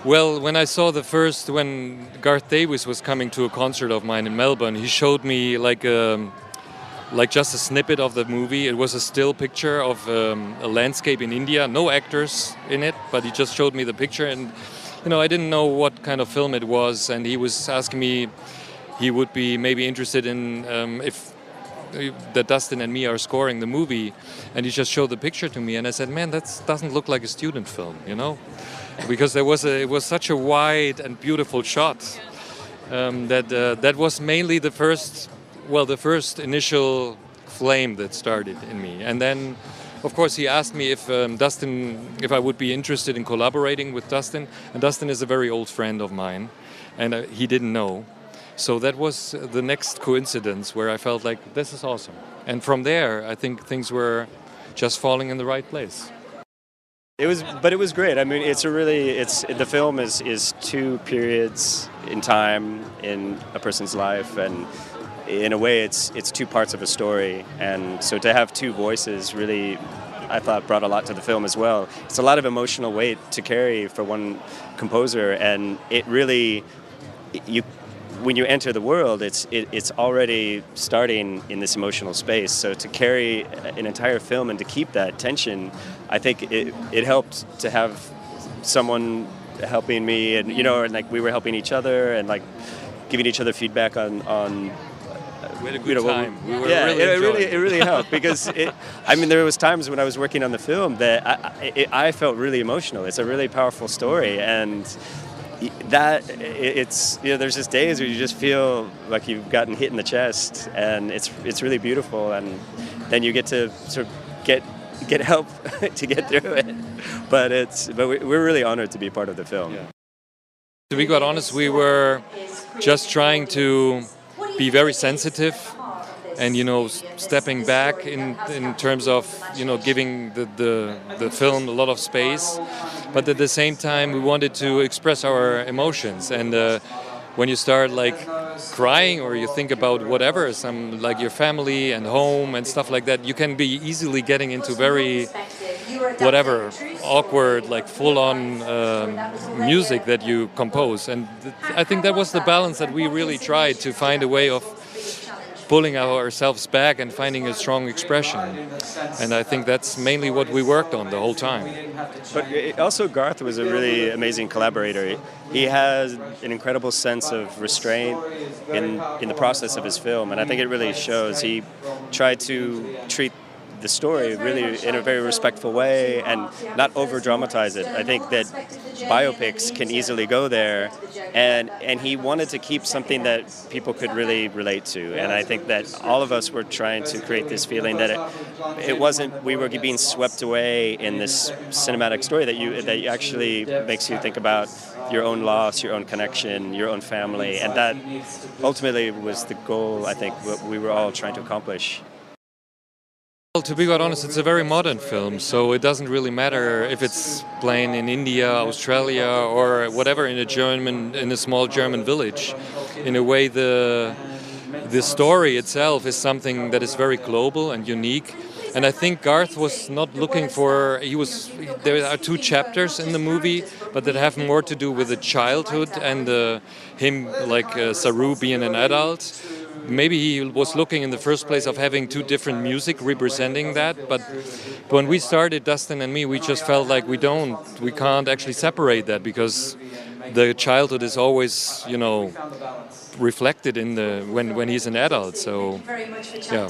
Well, when I saw when Garth Davis was coming to a concert of mine in Melbourne, he showed me like just a snippet of the movie. It was a still picture of a landscape in India, no actors in it, but he just showed me the picture, and I didn't know what kind of film it was, and he was asking me he would be maybe interested in if that Dustin and me are scoring the movie, and he just showed the picture to me, and I said, man, that doesn't look like a student film, because it was such a wide and beautiful shot that was mainly the first initial flame that started in me. And then, of course, he asked me if I would be interested in collaborating with Dustin, and Dustin is a very old friend of mine, and he didn't know. So that was the next coincidence where I felt like this is awesome. And from there, I think things were just falling in the right place. It was great. I mean, the film is two periods in time in a person's life, and in a way, it's two parts of a story. And so to have two voices really, I thought, brought a lot to the film as well. It's a lot of emotional weight to carry for one composer, and it really, when you enter the world, it's already starting in this emotional space. So to carry an entire film and to keep that tension, I think it helped to have someone helping me, and and like we were helping each other and like giving each other feedback on. We had a good time. It really helped because there was times when I was working on the film that I felt really emotional. It's a really powerful story, and there's just days where you just feel like you've gotten hit in the chest, and it's really beautiful, and then you get to sort of get help to get through it. But we're really honored to be part of the film. Yeah. To be quite honest, we were just trying to be very sensitive and stepping back in terms of giving the film a lot of space, but at the same time we wanted to express our emotions. And when you start like crying or you think about whatever, some like your family and home and stuff like that, you can be easily getting into very awkward, like full-on music that you compose. And I think that was the balance that we really tried to find a way of pulling ourselves back and finding a strong expression. And I think that's mainly what we worked on the whole time. But also Garth was a really amazing collaborator. He has an incredible sense of restraint in the process of his film, and I think it really shows. He tried to treat the story really in a very respectful way and not over-dramatize it. I think that biopics can easily go there, and he wanted to keep something that people could really relate to. And I think that all of us were trying to create this feeling that it wasn't we were being swept away in this cinematic story that actually makes you think about your own loss, your own connection, your own family, and that ultimately was the goal, I think, what we were all trying to accomplish. Well, to be quite honest, it's a very modern film, so it doesn't really matter if it's playing in India, Australia, or whatever in a small German village. In a way, the story itself is something that is very global and unique. And I think Garth was not looking for. There are two chapters in the movie, but that have more to do with the childhood and him, like Saru, being an adult. Maybe he was looking in the first place of having two different music representing that, but when we started, Dustin and me, we just felt like we can't actually separate that, because the childhood is always, reflected in when he's an adult. So, yeah.